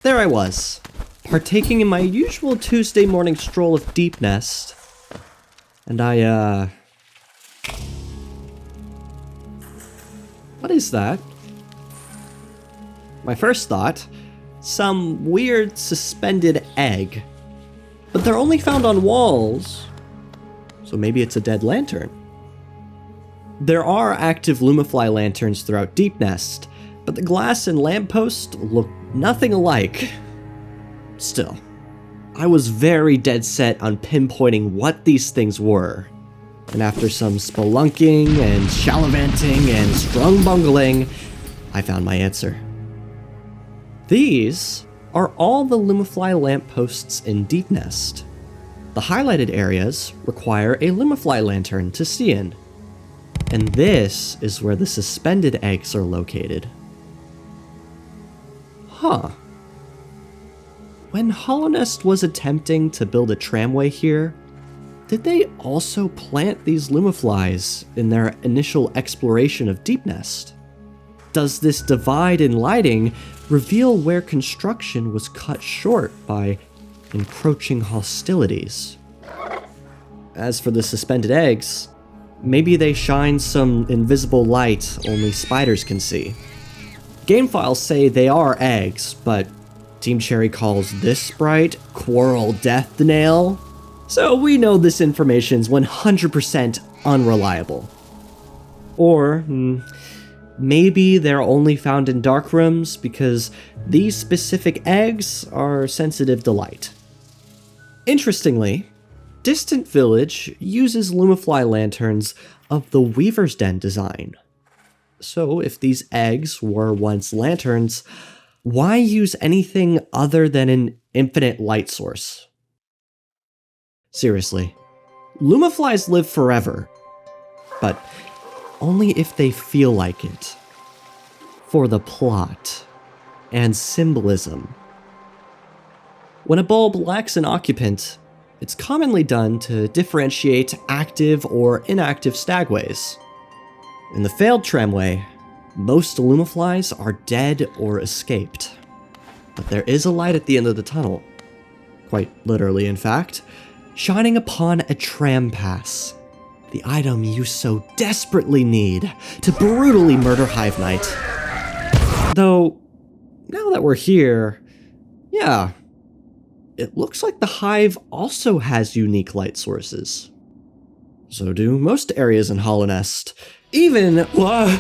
There I was, partaking in my usual Tuesday morning stroll of Deepnest, and what is that? My first thought, some weird suspended egg. But they're only found on walls, so maybe it's a dead lantern. There are active Lumafly lanterns throughout Deepnest, but the glass and lamppost look nothing alike. Still, I was very dead set on pinpointing what these things were, and after some spelunking and shallivanting and strong bungling, I found my answer. These are all the Lumafly lampposts in Deepnest. The highlighted areas require a Lumafly lantern to see in, and this is where the suspended eggs are located. Huh. When Hollownest was attempting to build a tramway here, did they also plant these Lumaflies in their initial exploration of Deepnest? Does this divide in lighting reveal where construction was cut short by encroaching hostilities? As for the suspended eggs, maybe they shine some invisible light only spiders can see. Game files say they are eggs, but Team Cherry calls this sprite Quarrel Death Nail, so we know this information's 100% unreliable. Or, maybe they're only found in dark rooms because these specific eggs are sensitive to light. Interestingly, Distant Village uses Lumafly lanterns of the Weaver's Den design. So if these eggs were once lanterns, why use anything other than an infinite light source? Seriously, Lumaflies live forever, but only if they feel like it. For the plot and symbolism. When a bulb lacks an occupant, it's commonly done to differentiate active or inactive stagways. In the failed tramway, most Lumaflies are dead or escaped. But there is a light at the end of the tunnel, quite literally in fact, shining upon a tram pass, the item you so desperately need to brutally murder Hive Knight. Though, now that we're here, yeah, it looks like the Hive also has unique light sources. So do most areas in Hollownest. Even... Oh,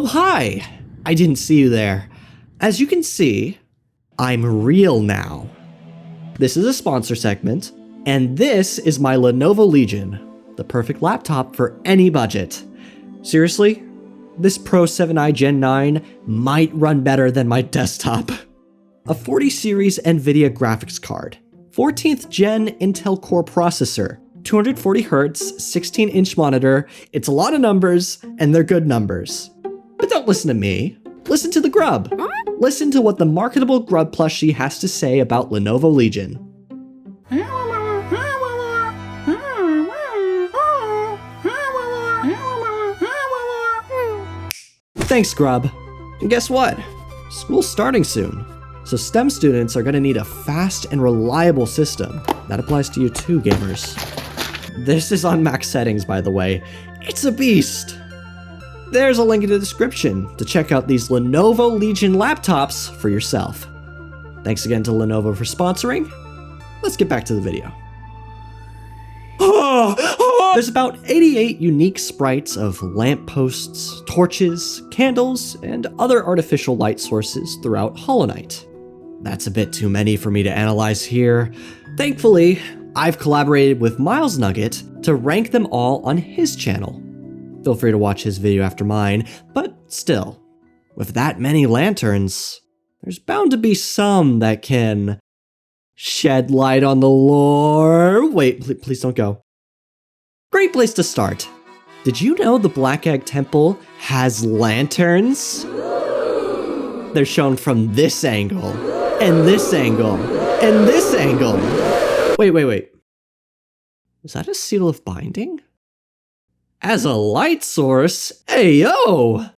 hi! I didn't see you there. As you can see, I'm real now. This is a sponsor segment, and this is my Lenovo Legion, the perfect laptop for any budget. Seriously, this Pro 7i Gen 9 might run better than my desktop. A 40 series NVIDIA graphics card, 14th gen Intel Core processor, 240Hz, 16-inch monitor. It's a lot of numbers, and they're good numbers. But don't listen to me. Listen to the grub. Listen to what the marketable grub plushie has to say about Lenovo Legion. Thanks, grub. And guess what? School's starting soon. So STEM students are going to need a fast and reliable system. That applies to you too, gamers. This is on max settings, by the way. It's a beast! There's a link in the description to check out these Lenovo Legion laptops for yourself. Thanks again to Lenovo for sponsoring. Let's get back to the video. There's about 88 unique sprites of lampposts, torches, candles, and other artificial light sources throughout Hollow Knight. That's a bit too many for me to analyze here. Thankfully, I've collaborated with Miles Nugget to rank them all on his channel. Feel free to watch his video after mine, but still, with that many lanterns, there's bound to be some that can shed light on the lore. Wait, please don't go. Great place to start. Did you know the Black Egg Temple has lanterns? They're shown from this angle, and this angle, and this angle. Wait. Is that a seal of binding? As a light source? Ayo!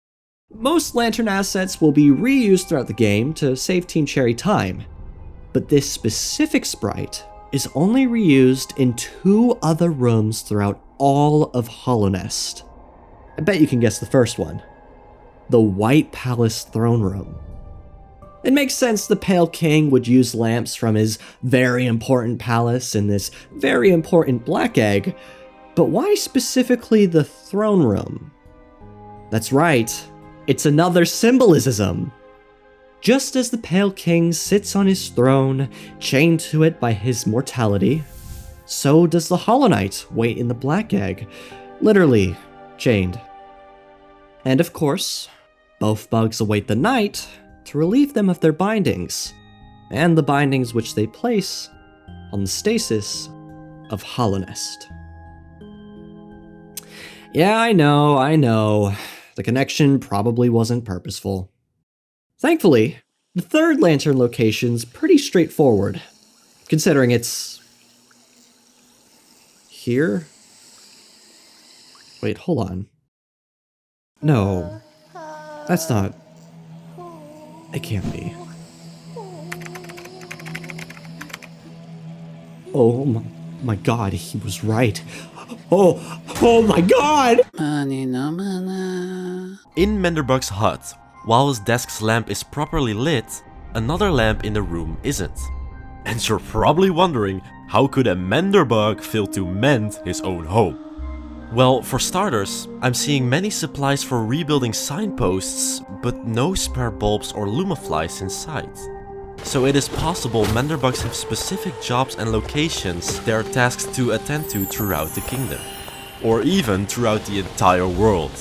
Most lantern assets will be reused throughout the game to save Team Cherry time, but this specific sprite is only reused in 2 other rooms throughout all of Hollownest. I bet you can guess the first one. The White Palace Throne Room. It makes sense the Pale King would use lamps from his very important palace in this very important Black Egg, but why specifically the Throne Room? That's right, it's another symbolism. Just as the Pale King sits on his throne, chained to it by his mortality, so does the Hollow Knight wait in the Black Egg, literally chained. And of course, both bugs await the night to relieve them of their bindings, and the bindings which they place on the stasis of Hollownest. Yeah, I know. The connection probably wasn't purposeful. Thankfully, the third lantern location's pretty straightforward, considering it's here? Wait, hold on. No, that's not... It can't be. Oh my god, he was right. Oh my god! In Menderbug's hut, while his desk's lamp is properly lit, another lamp in the room isn't. And you're probably wondering, how could a Menderbug fail to mend his own home? Well, for starters, I'm seeing many supplies for rebuilding signposts, but no spare bulbs or Lumaflies in sight. So it is possible Menderbugs have specific jobs and locations they are tasked to attend to throughout the kingdom. Or even throughout the entire world.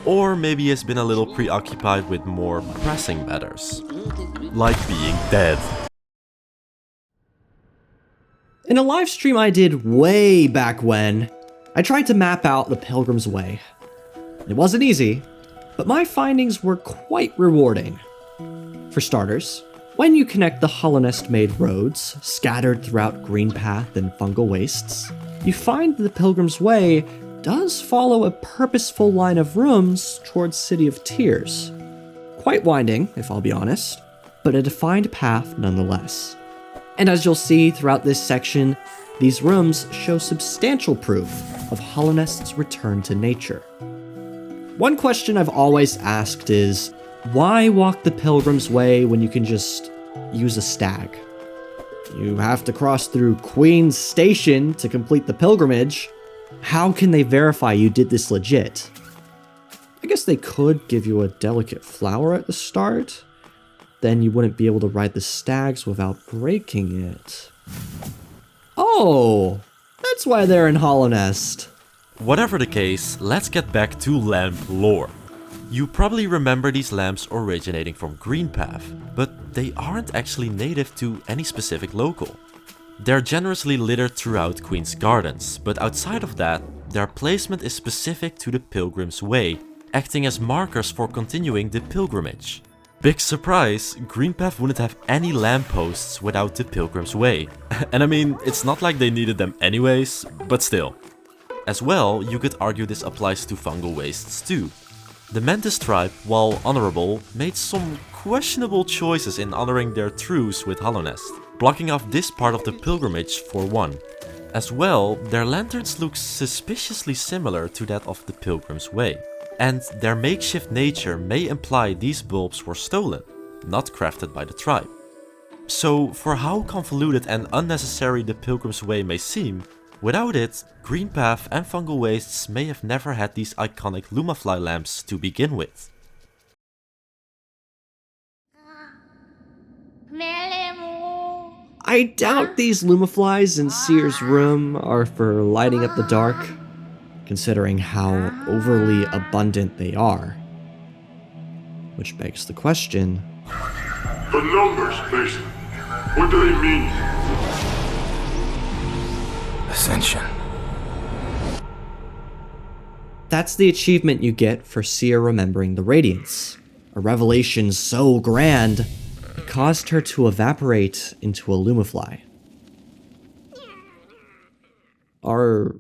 Or maybe he has been a little preoccupied with more pressing matters. Like being dead. In a live stream I did way back when, I tried to map out the Pilgrim's Way. It wasn't easy, but my findings were quite rewarding. For starters, when you connect the Hollownest-made roads, scattered throughout green path and fungal wastes, you find the Pilgrim's Way does follow a purposeful line of rooms towards City of Tears. Quite winding, if I'll be honest, but a defined path nonetheless. And as you'll see throughout this section, these rooms show substantial proof of Hollownest's return to nature. One question I've always asked is, why walk the Pilgrim's Way when you can just use a stag? You have to cross through Queen's Station to complete the pilgrimage. How can they verify you did this legit? I guess they could give you a delicate flower at the start. Then you wouldn't be able to ride the stags without breaking it. Oh, that's why they're in Hollownest. Whatever the case, let's get back to lamp lore. You probably remember these lamps originating from Greenpath, but they aren't actually native to any specific local. They're generously littered throughout Queen's Gardens, but outside of that, their placement is specific to the Pilgrim's Way, acting as markers for continuing the pilgrimage. Big surprise, Greenpath wouldn't have any lampposts without the Pilgrim's Way. And I mean, it's not like they needed them anyways, but still. As well, you could argue this applies to fungal wastes too. The Mantis tribe, while honorable, made some questionable choices in honoring their truce with Hollownest, blocking off this part of the pilgrimage for one. As well, their lanterns look suspiciously similar to that of the Pilgrim's Way, and their makeshift nature may imply these bulbs were stolen, not crafted by the tribe. So, for how convoluted and unnecessary the Pilgrim's Way may seem, without it, Greenpath and fungal wastes may have never had these iconic Lumafly lamps to begin with. I doubt these Lumaflies in Seer's room are for lighting up the dark, considering how overly abundant they are. Which begs the question... The numbers, Mason. What do they mean? Ascension. That's the achievement you get for Seer remembering the Radiance. A revelation so grand, it caused her to evaporate into a Lumafly. Are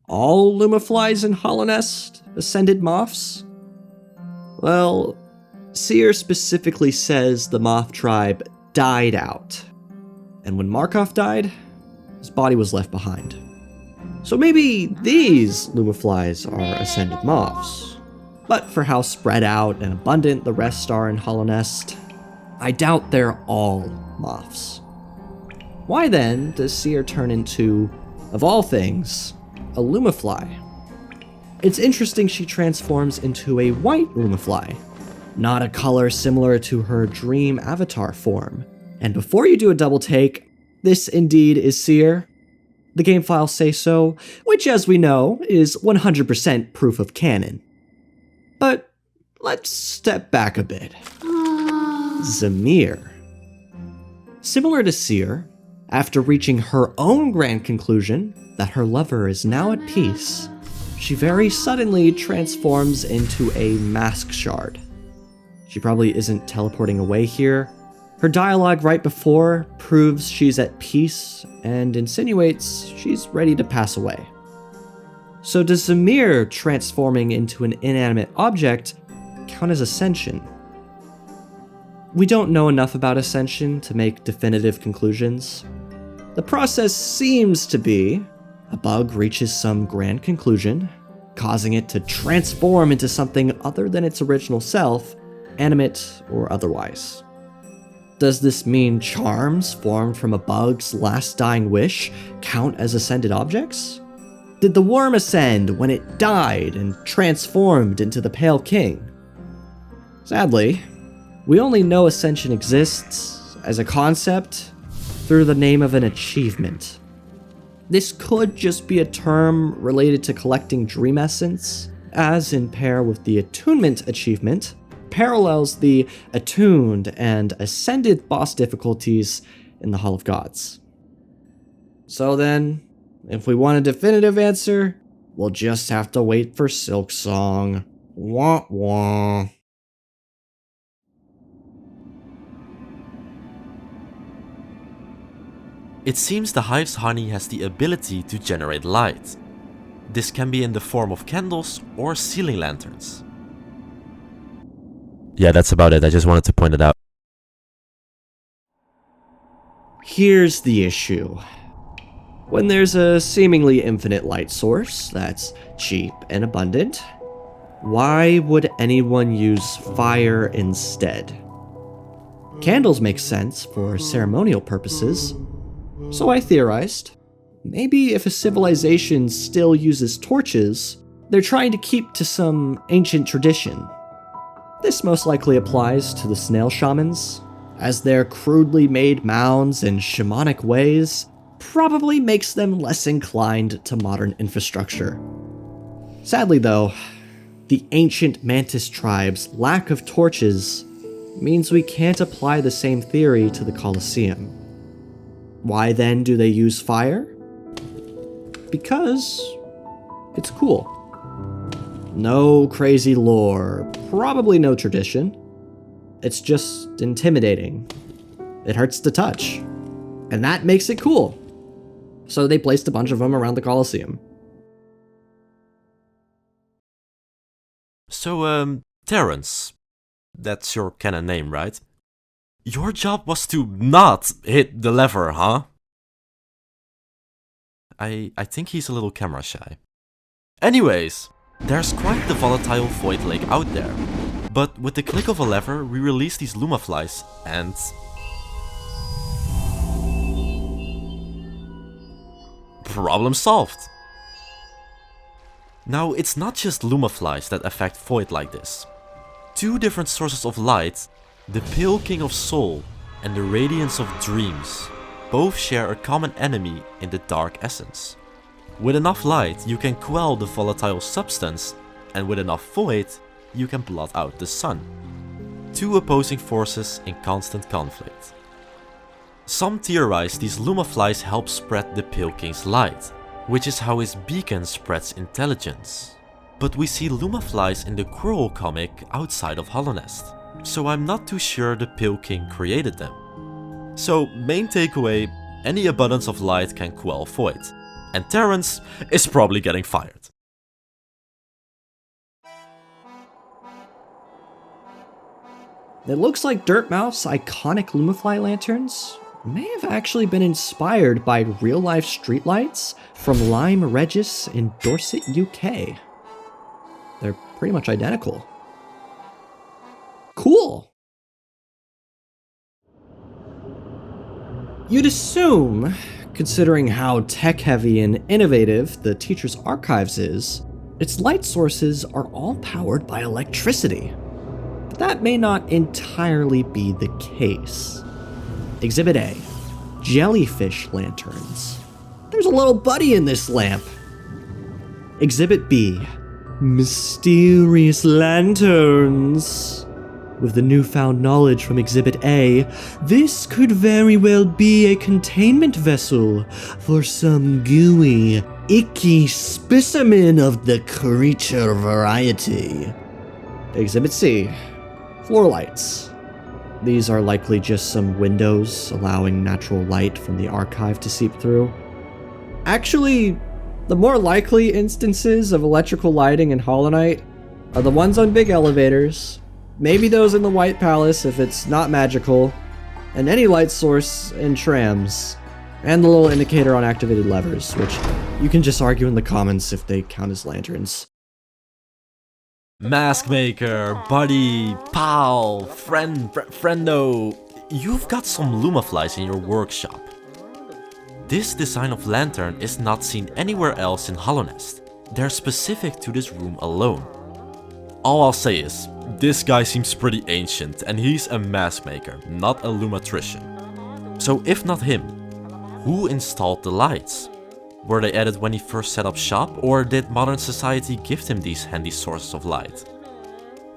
all Lumaflies in Hollownest ascended moths? Well, Seer specifically says the moth tribe died out, and when Markov died, his body was left behind. So maybe these Lumaflies are ascended moths. But for how spread out and abundant the rest are in Hollownest, I doubt they're all moths. Why then does Seer turn into, of all things, a Lumafly? It's interesting she transforms into a white Lumafly, not a color similar to her dream avatar form. And before you do a double take, this indeed is Seer. The game files say so, which as we know is 100% proof of canon. But let's step back a bit. Zamir. Similar to Seer, after reaching her own grand conclusion that her lover is now at peace, she very suddenly transforms into a mask shard. She probably isn't teleporting away here. Her dialogue right before proves she's at peace and insinuates she's ready to pass away. So does Zamir transforming into an inanimate object count as ascension? We don't know enough about ascension to make definitive conclusions. The process seems to be a bug reaches some grand conclusion, causing it to transform into something other than its original self, animate or otherwise. Does this mean charms formed from a bug's last dying wish count as ascended objects? Did the worm ascend when it died and transformed into the Pale King? Sadly, we only know ascension exists as a concept through the name of an achievement. This could just be a term related to collecting dream essence, as in pair with the attunement achievement, parallels the attuned and ascended boss difficulties in the Hall of Gods. So then, if we want a definitive answer, we'll just have to wait for Silksong. Wah wah. It seems the hive's honey has the ability to generate light. This can be in the form of candles or ceiling lanterns. Yeah, that's about it. I just wanted to point it out. Here's the issue. When there's a seemingly infinite light source that's cheap and abundant, why would anyone use fire instead? Candles make sense for ceremonial purposes, so I theorized, maybe if a civilization still uses torches, they're trying to keep to some ancient tradition. This most likely applies to the snail shamans, as their crudely made mounds and shamanic ways probably makes them less inclined to modern infrastructure. Sadly though, the ancient mantis tribe's lack of torches means we can't apply the same theory to the Colosseum. Why then do they use fire? Because it's cool. No crazy lore, probably no tradition. It's just intimidating. It hurts to touch. And that makes it cool. So they placed a bunch of them around the Colosseum. So, Terrence, that's your canon name, right? Your job was to not hit the lever, huh? I think he's a little camera shy. Anyways, there's quite the volatile void lake out there. But with the click of a lever, we release these Lumaflies and... problem solved! Now, it's not just Lumaflies that affect void like this. Two different sources of light, the Pale King of Soul and the Radiance of Dreams, both share a common enemy in the Dark Essence. With enough light, you can quell the volatile substance, and with enough void, you can blot out the sun. Two opposing forces in constant conflict. Some theorize these Lumaflies help spread the Pale King's light, which is how his beacon spreads intelligence. But we see Lumaflies in the Quirrell comic outside of Hollownest, so I'm not too sure the Pale King created them. So, main takeaway, any abundance of light can quell void. and Terrence is probably getting fired. It looks like Dirtmouth's iconic Lumafly lanterns may have actually been inspired by real-life streetlights from Lyme Regis in Dorset, UK. They're pretty much identical. Cool! You'd assume, considering how tech-heavy and innovative the Teacher's Archives is, its light sources are all powered by electricity. But that may not entirely be the case. Exhibit A, jellyfish lanterns. There's a little buddy in this lamp. Exhibit B, mysterious lanterns. With the newfound knowledge from Exhibit A, this could very well be a containment vessel for some gooey, icky specimen of the creature variety. Exhibit C, floor lights. These are likely just some windows allowing natural light from the archive to seep through. Actually, the more likely instances of electrical lighting in Hollow Knight are the ones on big elevators, maybe those in the White Palace if it's not magical, and any light source in trams, and the little indicator on activated levers, which you can just argue in the comments if they count as lanterns. Mask maker, buddy, pal, friendo, you've got some Lumaflies in your workshop. This design of lantern is not seen anywhere else in Hallownest. They're specific to this room alone. All I'll say is, this guy seems pretty ancient and he's a mask maker, not a Lumatrician. So if not him, who installed the lights? Were they added when he first set up shop, or did modern society gift him these handy sources of light?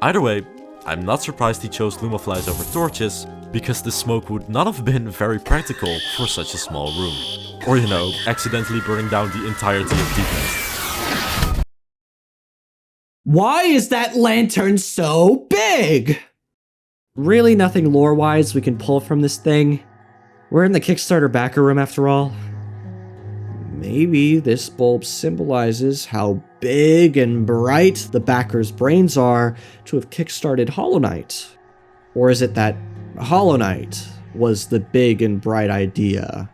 Either way, I'm not surprised he chose Lumaflies over torches, because the smoke would not have been very practical for such a small room. Or, you know, accidentally burning down the entirety of Deepnest. Why is that lantern so big? Really nothing lore-wise we can pull from this thing. We're in the Kickstarter backer room after all. Maybe this bulb symbolizes how big and bright the backers' brains are to have kickstarted Hollow Knight. Or is it that Hollow Knight was the big and bright idea?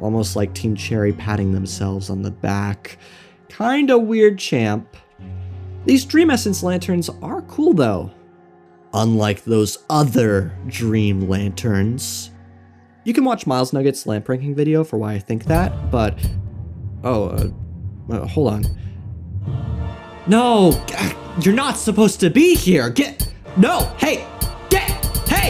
Almost like Team Cherry patting themselves on the back. Kinda weird, champ. These Dream Essence lanterns are cool though. Unlike those other Dream lanterns. You can watch Miles Nugget's lamp ranking video for why I think that, but... hold on. No! You're not supposed to be here! No! Hey!